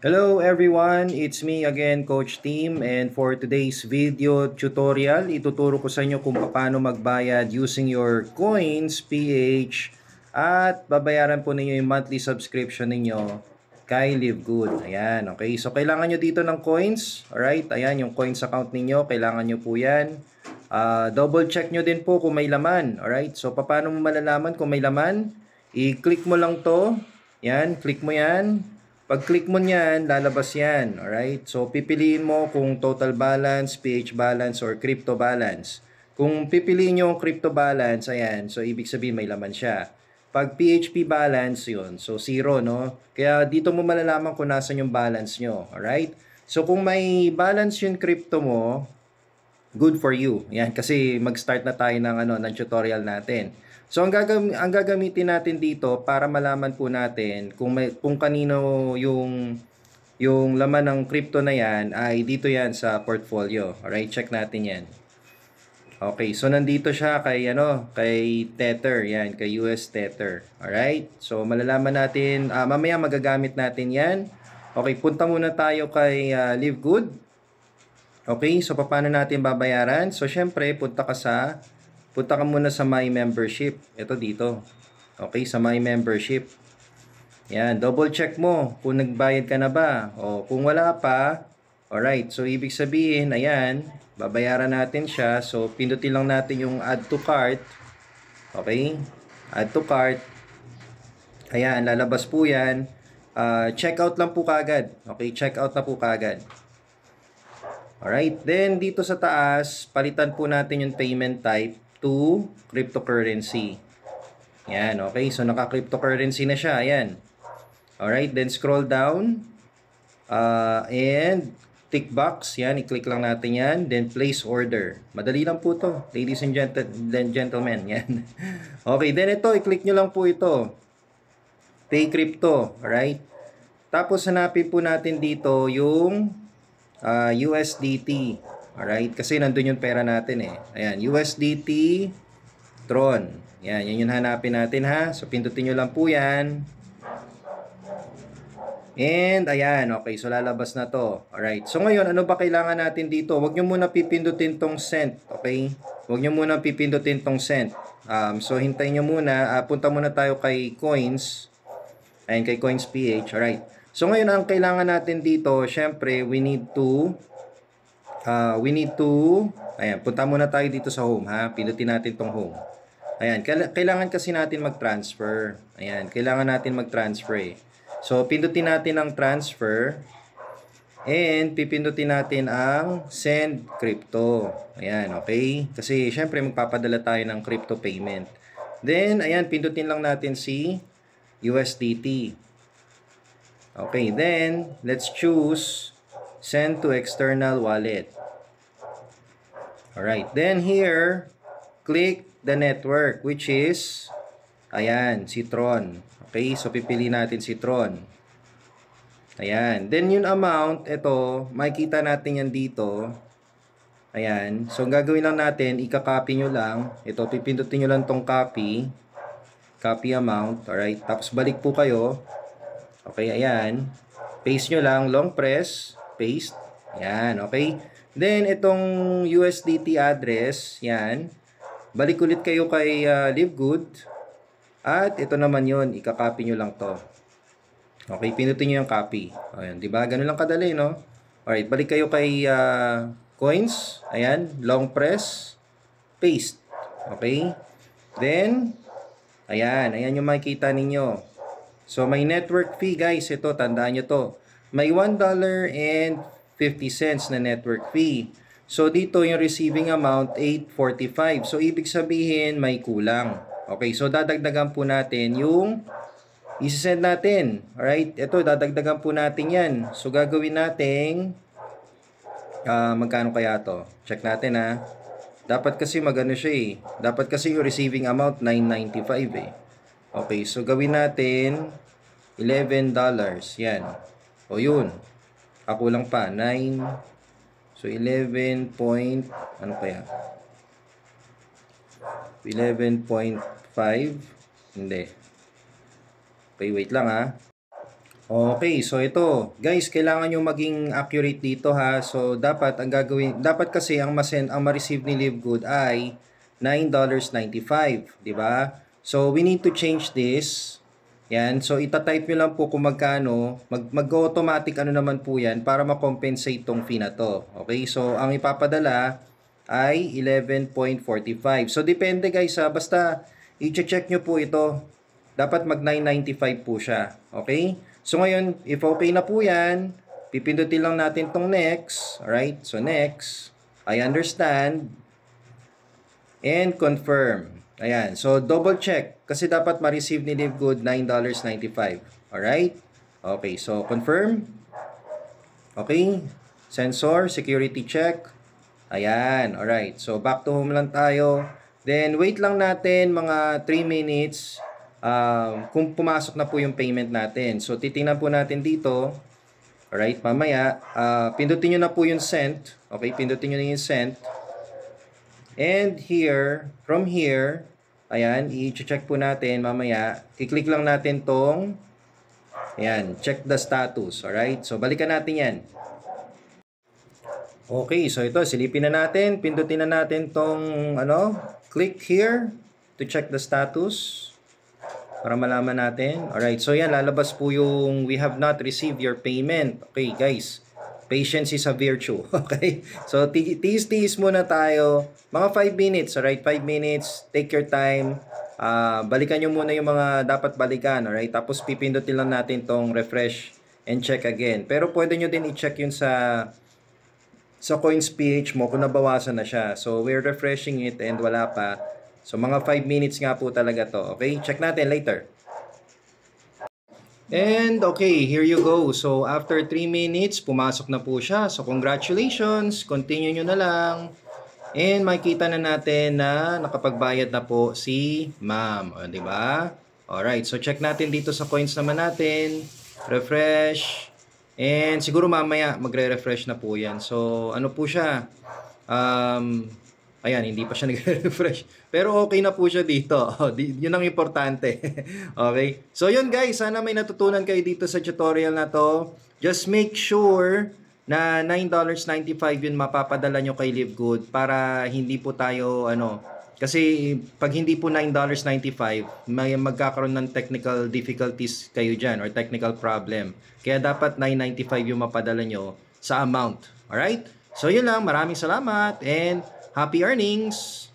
Hello everyone, it's me again, Coach Team, and for today's video tutorial, ituturo ko sa inyo kung paano magbayad using your coins, PH, at babayaran po ninyo yung monthly subscription ninyo kay LiveGood. Ayan, okay. So kailangan nyo dito ng coins, alright? Ayan, yung coins account ninyo, kailangan nyo po yan. Double check nyo din po kung may laman, alright? So paano mo malalaman kung may laman? I-click mo lang to, yan, click mo yan. Pag-click mo niyan, lalabas yan. Alright? So, pipiliin mo kung total balance, PH balance, or crypto balance. Kung pipiliin nyo yung crypto balance, ayan. So, ibig sabihin may laman siya. Pag PHP balance, yun. So, zero, no? Kaya dito mo malalaman kung nasan yung balance nyo. Alright? So, kung may balance yung crypto mo, good for you. Yan, kasi mag-start na tayo ng tutorial natin. So, ang gagamitin natin dito para malaman po natin kung kanino yung laman ng crypto na yan ay dito yan sa portfolio. Alright, check natin yan. Okay, so nandito siya kay Tether, yan, kay US Tether. Alright, so malalaman natin, mamaya magagamit natin yan. Okay, punta muna tayo kay LiveGood. Okay, so paano natin babayaran? So, syempre, punta ka muna sa My Membership. Ito dito. Okay, sa My Membership. Yan, double check mo kung nagbayad ka na ba. O kung wala pa, alright. So, ibig sabihin, ayan, babayaran natin siya. So, pindutin lang natin yung Add to Cart. Okay, Add to Cart. Ayan, lalabas po yan. Check out lang po kagad. Okay, check out na po kagad. Alright, then dito sa taas, palitan po natin yung payment type to cryptocurrency. Yan, okay. So, naka-cryptocurrency na siya. Ayan. Alright, then scroll down. And tick box. Yan, i-click lang natin yan. Then place order. Madali lang po to, ladies and gentlemen. Yan. Okay, then ito, i-click nyo lang po ito. Pay crypto. Alright. Tapos, hanapin po natin dito yung USDT. Alright, kasi nandun yung pera natin eh. Ayan, USDT Tron. Yan, yan yung hanapin natin ha. So, pindutin nyo lang po yan. And, ayan, okay. So, lalabas na to. Alright. So, ngayon, ano ba kailangan natin dito? Huwag nyo muna pipindutin tong send. Okay? Huwag nyo muna pipindutin tong send. So, hintayin nyo muna. Punta muna tayo kay Coins. Ayan, kay Coins PH. Alright. So, ngayon, ang kailangan natin dito, syempre, we need to, ayan, punta muna tayo dito sa home, ha? Pindutin natin tong home. Ayan, kailangan kasi natin mag-transfer. Ayan, kailangan natin mag-transfer eh. So, pindutin natin ang transfer. And, pipindutin natin ang send crypto. Ayan, okay? Kasi, syempre, magpapadala tayo ng crypto payment. Then, ayan, pindutin lang natin si USDT. Okay, then, let's choose send to external wallet. Alright, then here, click the network, which is, ayan, si Tron. Okay, so pipili natin si Tron. Ayan, then yung amount, ito, makikita natin yan dito. Ayan, so gagawin lang natin, ika-copy nyo lang. Ito, pipindutin nyo lang tong copy. Copy amount, alright, tapos balik po kayo. Okay, ayan. Paste nyo lang, long press, paste. Ayan, okay. Then, itong USDT address, yan. Balik ulit kayo kay LiveGood. At ito naman yon, ika-copy nyo lang to. Okay, pinutin nyo yung copy. Ayan, diba? Ganun lang kadali, no? Alright, balik kayo kay Coins. Ayan, long press, paste. Okay. Then, ayan yung makikita ninyo. So, may network fee guys. Ito, tandaan nyo to. May $1.50 na network fee. So, dito yung receiving amount, $8.45. So, ibig sabihin, may kulang. Okay, so dadagdagan po natin yung isi-send natin. Alright, ito, dadagdagan po natin yan. So, gagawin natin, magkano kaya to? Check natin ha. Dapat kasi magano siya eh. Dapat kasi yung receiving amount, $9.95 eh. Okay, so gawin natin $11. Yan. O yun. Kakulang pa. 9. So 11 point, ano kaya? 11.5. Hindi. Okay, wait lang ha. Okay, so ito, guys, kailangan nyo maging accurate dito ha. So dapat ang gagawin, dapat kasi ang ma-receive ni Livegood ay $9.95, di ba? So we need to change this. Yan, so ita-type nyo lang po kung magkano, mag-automatic ano naman po yan para ma-compensate tong fee na to. Okay, so ang ipapadala ay 11.45. So depende guys ha, basta i-check nyo po ito. Dapat mag 995 po siya. Okay? So ngayon, if okay na po yan, pipindutin lang natin tong next. Alright? So next, I understand. And confirm. Ayan. So double check. Kasi dapat ma-receive ni Livegood $9.95. Alright? Okay. So confirm. Okay. Sensor, security check. Ayan. Alright. So back to home lang tayo. Then wait lang natin mga 3 minutes. Kung pumasok na po yung payment natin. So, titingnan po natin dito. Alright, mamaya, pindutin nyo na po yung sent. Okay, pindutin nyo na yung sent. And here, from here, ayan, i-check po natin mamaya. Kiklik lang natin tong, ayan, check the status. Alright, so balikan natin yan. Okay, so ito, silipin na natin. Pindutin na natin tong, click here to check the status. Para malaman natin. Alright, so yan, lalabas po yung we have not received your payment. Okay, guys. Patience is a virtue. Okay? So, tiis-tiis muna tayo. Mga 5 minutes, alright? 5 minutes. Take your time. Balikan nyo muna yung mga dapat balikan, alright? Tapos, pipindutin lang natin tong refresh and check again. Pero, pwede nyo din i-check yun sa CoinsPH mo kung nabawasan na siya. So, we're refreshing it and wala pa. So, mga 5 minutes nga po talaga to. Okay? Check natin later. And, okay, here you go. So, after 3 minutes, pumasok na po siya. So, congratulations. Continue nyo na lang. And, makikita na natin na nakapagbayad na po si ma'am. O, diba? Alright, so check natin dito sa coins naman natin. Refresh. And, siguro mamaya, magre-refresh na po yan. So, ano po siya? Ayan, hindi pa siya nagre-refresh. Pero okay na po siya dito. Yun ang importante. Okay? So yun guys, sana may natutunan kayo dito sa tutorial na to. Just make sure na $9.95 yun mapapadala nyo kay Livegood para hindi po tayo kasi pag hindi po $9.95 may magkakaroon ng technical difficulties kayo dyan or technical problem. Kaya dapat $9.95 yung mapadala nyo sa amount. Alright? So yun lang, maraming salamat and happy earnings!